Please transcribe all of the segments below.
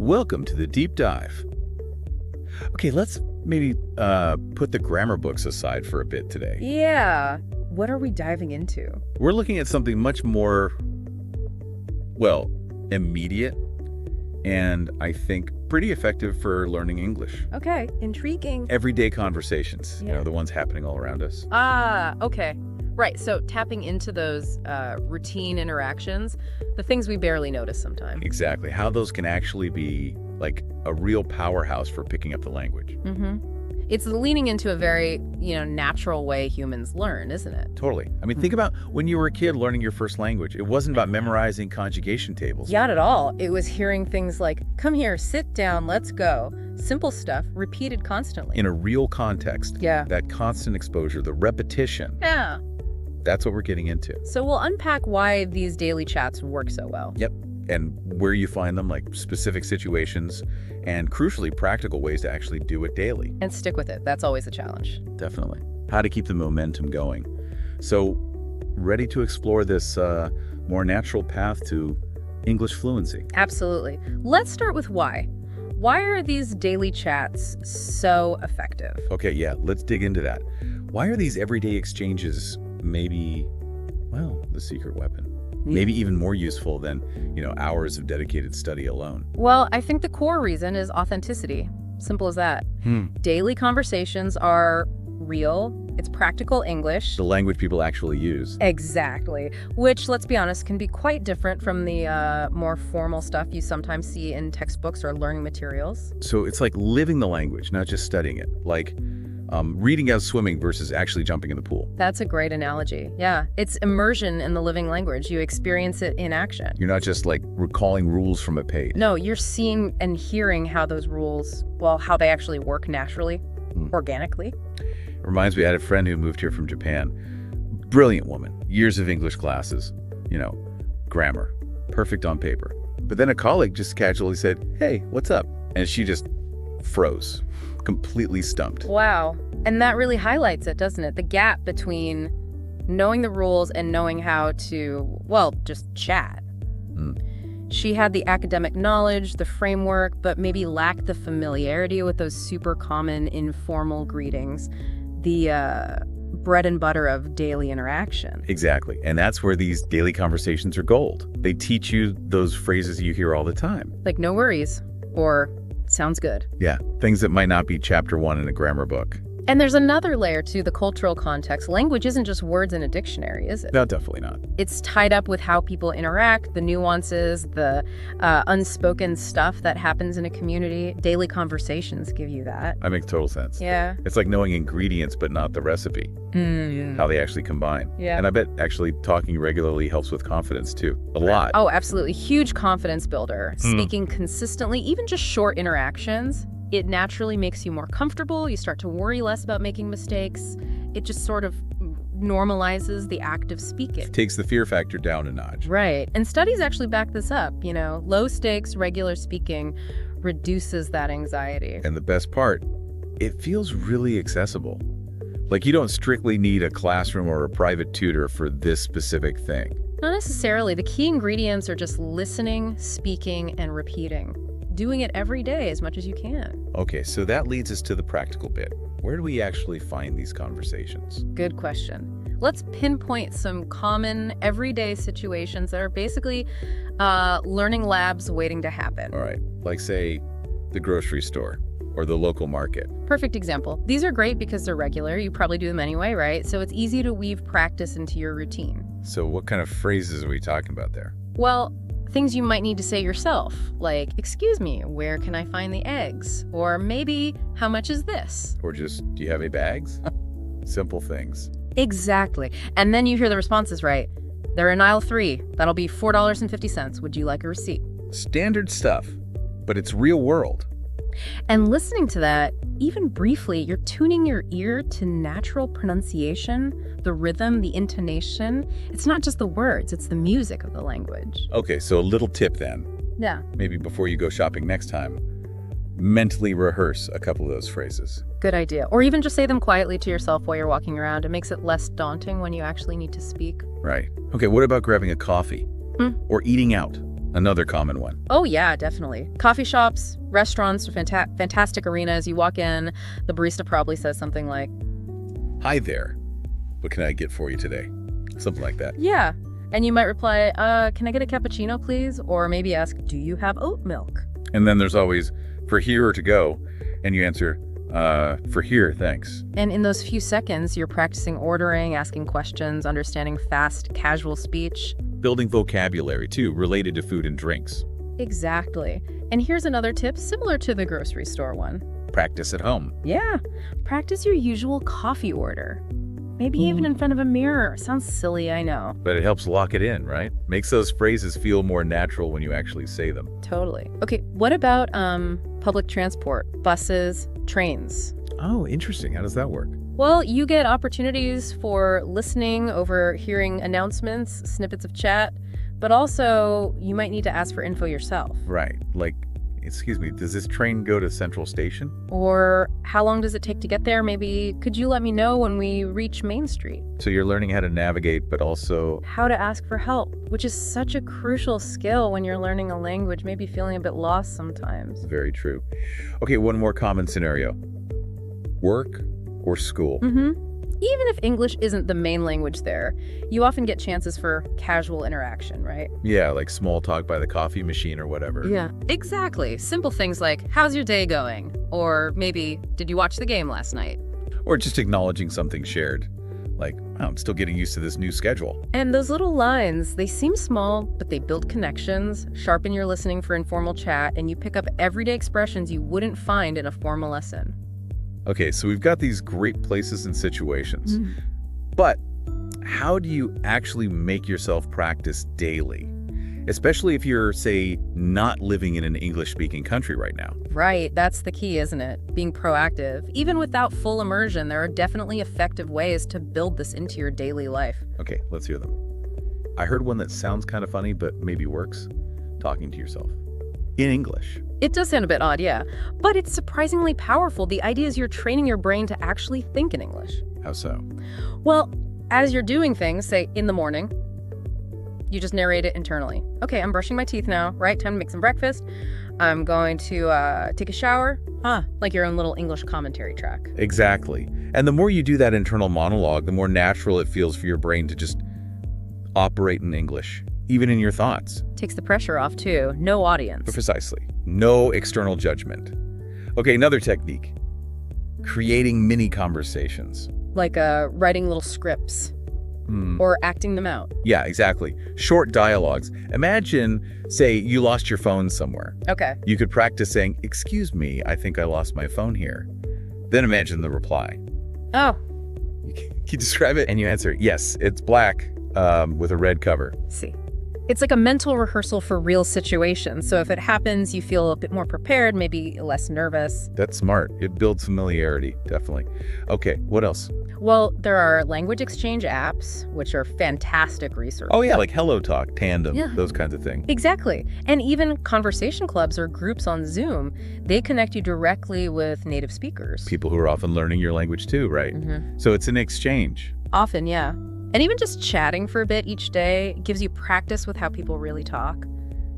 Welcome to the deep dive. Okay, let's maybe put the grammar books aside for a bit today. Yeah. What are we diving into? We're looking at something much more, well, immediate and I think pretty effective for learning English. Okay, intriguing. Everyday conversations, Yeah. the ones happening all around us. Okay. Right, so tapping into those routine interactions, the things we barely notice sometimes. Exactly. How those can actually be like a real powerhouse for picking up the language. It's leaning into a very, natural way humans learn, isn't it? Totally. I mean, think about when you were a kid learning your first language. It wasn't about memorizing conjugation tables. Not at all. It was hearing things like, come here, sit down, let's go. Simple stuff, repeated constantly. In a real context. Yeah. That constant exposure, the repetition. Yeah. That's what we're getting into. So we'll unpack why these daily chats work so well. Yep. And where you find them, like specific situations, and crucially, practical ways to actually do it daily. And stick with it. That's always a challenge. Definitely. How to keep the momentum going. So, ready to explore this more natural path to English fluency? Absolutely. Let's start with why. Why are these daily chats so effective? Okay, yeah, let's dig into that. Why are these everyday exchanges maybe, well, the secret weapon? Maybe even more useful than, hours of dedicated study alone. Well, I think the core reason is authenticity. Simple as that. Daily conversations are real. It's practical English. The language people actually use. Exactly. Which, let's be honest, can be quite different from the more formal stuff you sometimes see in textbooks or learning materials. So it's like living the language, not just studying it. Like reading as swimming versus actually jumping in the pool. That's a great analogy. Yeah. It's immersion in the living language. You experience it in action. You're not just like recalling rules from a page. No, you're seeing and hearing how those rules, how they actually work naturally, organically. It reminds me, I had a friend who moved here from Japan. Brilliant woman. Years of English classes. Grammar. Perfect on paper. But then a colleague just casually said, "Hey, what's up?" And she just froze. Completely stumped. Wow. And that really highlights it, doesn't it? The gap between knowing the rules and knowing how to, just chat. She had the academic knowledge, the framework, but maybe lacked the familiarity with those super common informal greetings, the bread and butter of daily interaction. Exactly. And that's where these daily conversations are gold. They teach you those phrases you hear all the time. Like, no worries, or sounds good. Yeah, things that might not be chapter 1 in a grammar book. And there's another layer to the cultural context. Language isn't just words in a dictionary, is it? No, definitely not. It's tied up with how people interact, the nuances, the unspoken stuff that happens in a community. Daily conversations give you that. That makes total sense. Yeah. It's like knowing ingredients, but not the recipe. How they actually combine. Yeah. And I bet actually talking regularly helps with confidence too. A lot. Oh, absolutely. Huge confidence builder. Speaking consistently, even just short interactions, it naturally makes you more comfortable. You start to worry less about making mistakes. It just sort of normalizes the act of speaking. Takes the fear factor down a notch. Right. And studies actually back this up. Low stakes, regular speaking reduces that anxiety. And the best part, it feels really accessible. Like you don't strictly need a classroom or a private tutor for this specific thing. Not necessarily. The key ingredients are just listening, speaking, and repeating. Doing it every day as much as you can. Okay, so that leads us to the practical bit. Where do we actually find these conversations? Good question. Let's pinpoint some common everyday situations that are basically learning labs waiting to happen. All right, like say the grocery store or the local market. Perfect example. These are great because they're regular. You probably do them anyway, right? So it's easy to weave practice into your routine. So what kind of phrases are we talking about there? Well, things you might need to say yourself, like, excuse me, where can I find the eggs? Or maybe, how much is this? Or just, do you have any bags? Simple things. Exactly. And then you hear the responses, right? They're in aisle 3. That'll be $4.50. Would you like a receipt? Standard stuff, but it's real world. And listening to that, even briefly, you're tuning your ear to natural pronunciation, the rhythm, the intonation. It's not just the words, it's the music of the language. Okay, so a little tip then. Yeah. Maybe before you go shopping next time, mentally rehearse a couple of those phrases. Good idea. Or even just say them quietly to yourself while you're walking around. It makes it less daunting when you actually need to speak. Right. Okay, what about grabbing a coffee? Or eating out? Another common one. Oh, yeah, definitely. Coffee shops, restaurants, fantastic arenas. You walk in, the barista probably says something like, Hi there. What can I get for you today? Something like that. yeah. And you might reply, can I get a cappuccino, please? Or maybe ask, do you have oat milk? And then there's always, for here or to go. And you answer, for here, thanks. And in those few seconds, you're practicing ordering, asking questions, understanding fast, casual speech. Building vocabulary, too, related to food and drinks. Exactly. And here's another tip similar to the grocery store one. Practice at home. Yeah. Practice your usual coffee order. Maybe even in front of a mirror. Sounds silly, I know. But it helps lock it in, right? Makes those phrases feel more natural when you actually say them. Totally. Okay, what about public transport, buses, trains? Oh, interesting. How does that work? Well, you get opportunities for listening, overhearing announcements, snippets of chat, but also you might need to ask for info yourself. Right. Like, excuse me, does this train go to Central Station? Or how long does it take to get there? Maybe could you let me know when we reach Main Street? So you're learning how to navigate, but also How to ask for help, which is such a crucial skill when you're learning a language, maybe feeling a bit lost sometimes. very true. Okay, one more common scenario. Work or school? Even if English isn't the main language there, you often get chances for casual interaction, right? Yeah, like small talk by the coffee machine or whatever. Yeah, exactly. Simple things like, how's your day going? Or maybe, did you watch the game last night? Or just acknowledging something shared. Like, oh, I'm still getting used to this new schedule. And those little lines, they seem small, but they build connections, sharpen your listening for informal chat, and you pick up everyday expressions you wouldn't find in a formal lesson. Okay, so we've got these great places and situations. But how do you actually make yourself practice daily? Especially if you're, say, not living in an English-speaking country right now. Right, that's the key, isn't it? Being proactive. Even without full immersion, there are definitely effective ways to build this into your daily life. Okay, let's hear them. I heard one that sounds kind of funny, but maybe works. Talking to yourself. In English. It does sound a bit odd, yeah. But it's surprisingly powerful. The idea is you're training your brain to actually think in English. How so? Well, as you're doing things, say, in the morning, you just narrate it internally. Okay, I'm brushing my teeth now, right? Time to make some breakfast. I'm going to take a shower. Like your own little English commentary track. Exactly. And the more you do that internal monologue, the more natural it feels for your brain to just operate in English, even in your thoughts. Takes the pressure off, too. No audience. Precisely. No external judgment. Okay, another technique. Creating mini conversations. Like writing little scripts. Or acting them out. Yeah, exactly. Short dialogues. Imagine, say, you lost your phone somewhere. Okay. You could practice saying, "Excuse me, I think I lost my phone here." Then imagine the reply. Oh. You describe it and you answer, "Yes, it's black with a red cover." See. It's like a mental rehearsal for real situations. So if it happens, you feel a bit more prepared, maybe less nervous. That's smart. It builds familiarity, definitely. Okay, what else? Well, there are language exchange apps, which are fantastic resources. Oh yeah, like Hello Talk, Tandem, Yeah. those kinds of things. Exactly. And even conversation clubs or groups on Zoom, they connect you directly with native speakers. People who are often learning your language too, right? So it's an exchange. Often, yeah. And even just chatting for a bit each day gives you practice with how people really talk.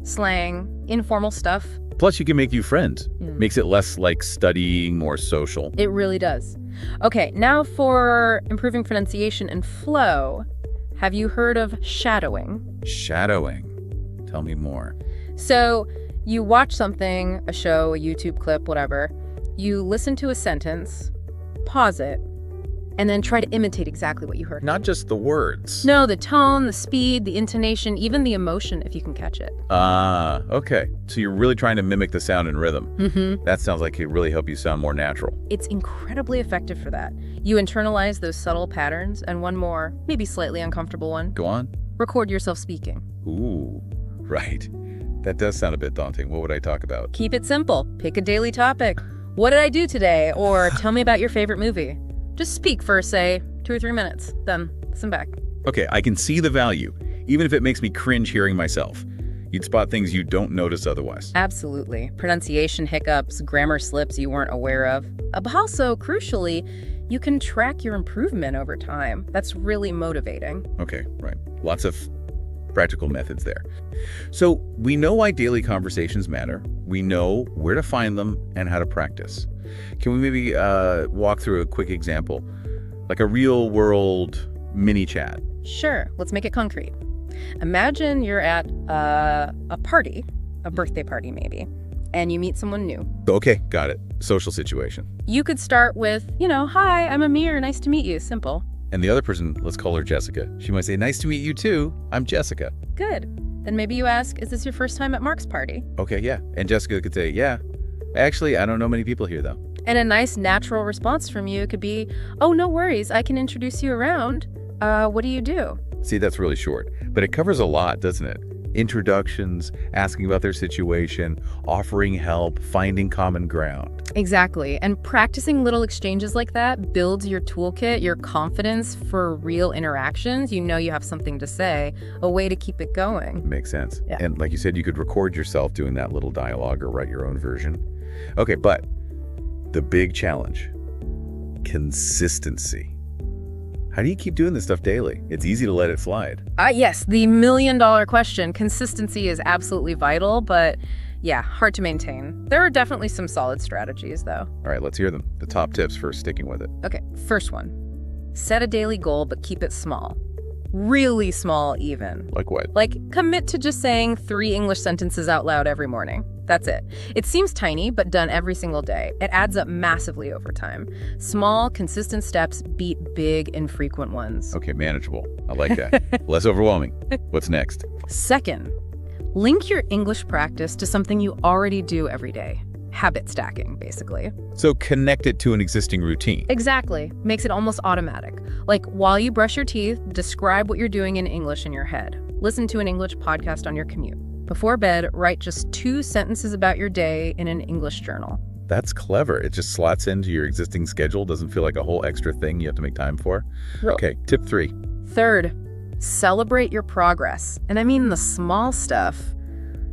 Slang, informal stuff. Plus, you can make new friends. Makes it less like studying, more social. It really does. Okay, now for improving pronunciation and flow. Have you heard of shadowing? Shadowing. Tell me more. So you watch something, a show, a YouTube clip, whatever. You listen to a sentence, pause it, and then try to imitate exactly what you heard. Not just the words. No, the tone, the speed, the intonation, even the emotion, if you can catch it. Ah, okay. So you're really trying to mimic the sound and rhythm. That sounds like it really help you sound more natural. It's incredibly effective for that. You internalize those subtle patterns, and one more, maybe slightly uncomfortable one. Go on. Record yourself speaking. Ooh, right. That does sound a bit daunting. What would I talk about? Keep it simple. Pick a daily topic. What did I do today? Or tell me about your favorite movie. Just speak for, say, 2 or 3 minutes, then listen back. Okay, I can see the value, even if it makes me cringe hearing myself. You'd spot things you don't notice otherwise. Absolutely. Pronunciation hiccups, grammar slips you weren't aware of. But also, crucially, you can track your improvement over time. That's really motivating. Okay, right. Lots of practical methods there. So we know why daily conversations matter. We know where to find them and how to practice. Can we maybe walk through a quick example, like a real-world mini chat? Sure, let's make it concrete. Imagine you're at a party, a birthday party maybe, and you meet someone new. Okay, got it. Social situation. You could start with, hi, I'm Amir, nice to meet you, simple. And the other person, let's call her Jessica. She might say, nice to meet you too. I'm Jessica. Good. Then maybe you ask, is this your first time at Mark's party? Okay, yeah. And Jessica could say, yeah. Actually, I don't know many people here though. And a nice natural response from you could be, oh, no worries, I can introduce you around. What do you do? See, that's really short, but it covers a lot, doesn't it? Introductions, asking about their situation, offering help, finding common ground. Exactly. And practicing little exchanges like that builds your toolkit, your confidence for real interactions. You know you have something to say, a way to keep it going. Makes sense. Yeah. And like you said, you could record yourself doing that little dialogue or write your own version. Okay, but the big challenge, consistency. How do you keep doing this stuff daily? It's easy to let it slide. Yes, the million-dollar question. Consistency is absolutely vital, but yeah, hard to maintain. There are definitely some solid strategies, though. All right, let's hear them. The top tips for sticking with it. Okay, first one. Set a daily goal, but keep it small. Really small, even. Like what? Like, commit to just saying 3 English sentences out loud every morning. That's it. It seems tiny, but done every single day. It adds up massively over time. Small, consistent steps beat big, infrequent ones. Okay, manageable. I like that. Less overwhelming. What's next? Second, link your English practice to something you already do every day. Habit stacking, basically. So connect it to an existing routine. Exactly. Makes it almost automatic. Like, while you brush your teeth, describe what you're doing in English in your head. Listen to an English podcast on your commute. Before bed, write just 2 sentences about your day in an English journal. That's clever. It just slots into your existing schedule. Doesn't feel like a whole extra thing you have to make time for. Okay, tip 3. Third, celebrate your progress. And I mean the small stuff.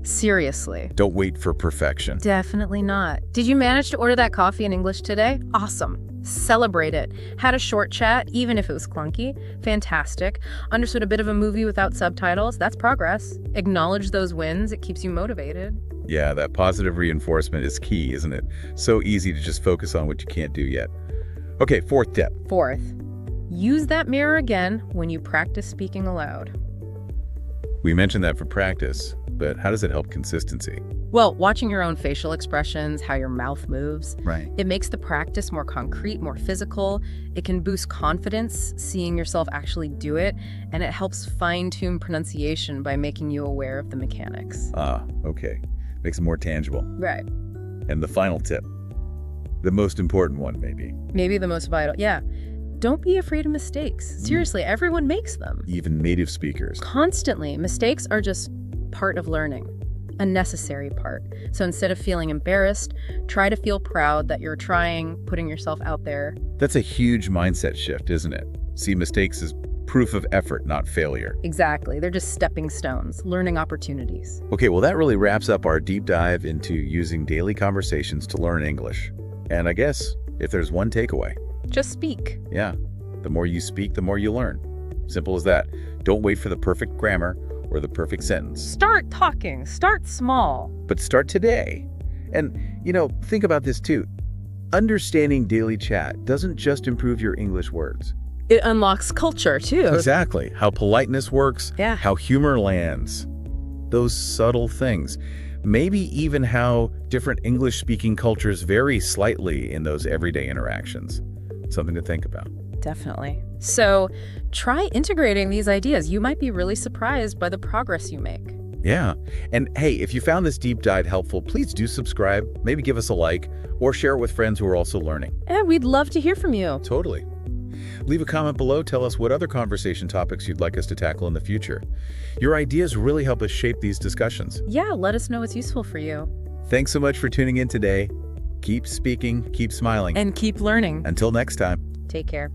Seriously. Don't wait for perfection. Definitely not. Did you manage to order that coffee in English today? Awesome. Celebrate it. Had a short chat, even if it was clunky. Fantastic. Understood a bit of a movie without subtitles. That's progress. Acknowledge those wins. It keeps you motivated. Yeah, that positive reinforcement is key, isn't it? So easy to just focus on what you can't do yet. Okay, 4th tip. Fourth, use that mirror again when you practice speaking aloud. We mentioned that for practice, but how does it help consistency? Well, watching your own facial expressions, how your mouth moves, Right. it makes the practice more concrete, more physical. It can boost confidence, seeing yourself actually do it, and it helps fine-tune pronunciation by making you aware of the mechanics. Ah, okay. Makes it more tangible. Right. And the final tip, the most important one maybe. Maybe the most vital. Yeah. Don't be afraid of mistakes. Seriously, everyone makes them. Even native speakers. Constantly. Mistakes are just part of learning. A necessary part. So instead of feeling embarrassed, try to feel proud that you're trying, putting yourself out there. That's a huge mindset shift, isn't it? See mistakes as proof of effort, not failure. Exactly. They're just stepping stones, learning opportunities. Okay, well that really wraps up our deep dive into using daily conversations to learn English. And I guess if there's one takeaway, Just speak. yeah, the more you speak, the more you learn. Simple as that. Don't wait for the perfect grammar or the perfect sentence. Start talking. Start small. But start today. And, think about this too. Understanding daily chat doesn't just improve your English words. It unlocks culture, too. Exactly. How politeness works, Yeah. how humor lands. Those subtle things. Maybe even how different English-speaking cultures vary slightly in those everyday interactions. Something to think about. Definitely. So try integrating these ideas. You might be really surprised by the progress you make. Yeah. And hey, if you found this deep dive helpful, please do subscribe, maybe give us a like, or share it with friends who are also learning. And we'd love to hear from you. Totally. Leave a comment below. Tell us what other conversation topics you'd like us to tackle in the future. Your ideas really help us shape these discussions. Yeah, let us know what's useful for you. Thanks so much for tuning in today. Keep speaking, keep smiling. And keep learning. Until next time. Take care.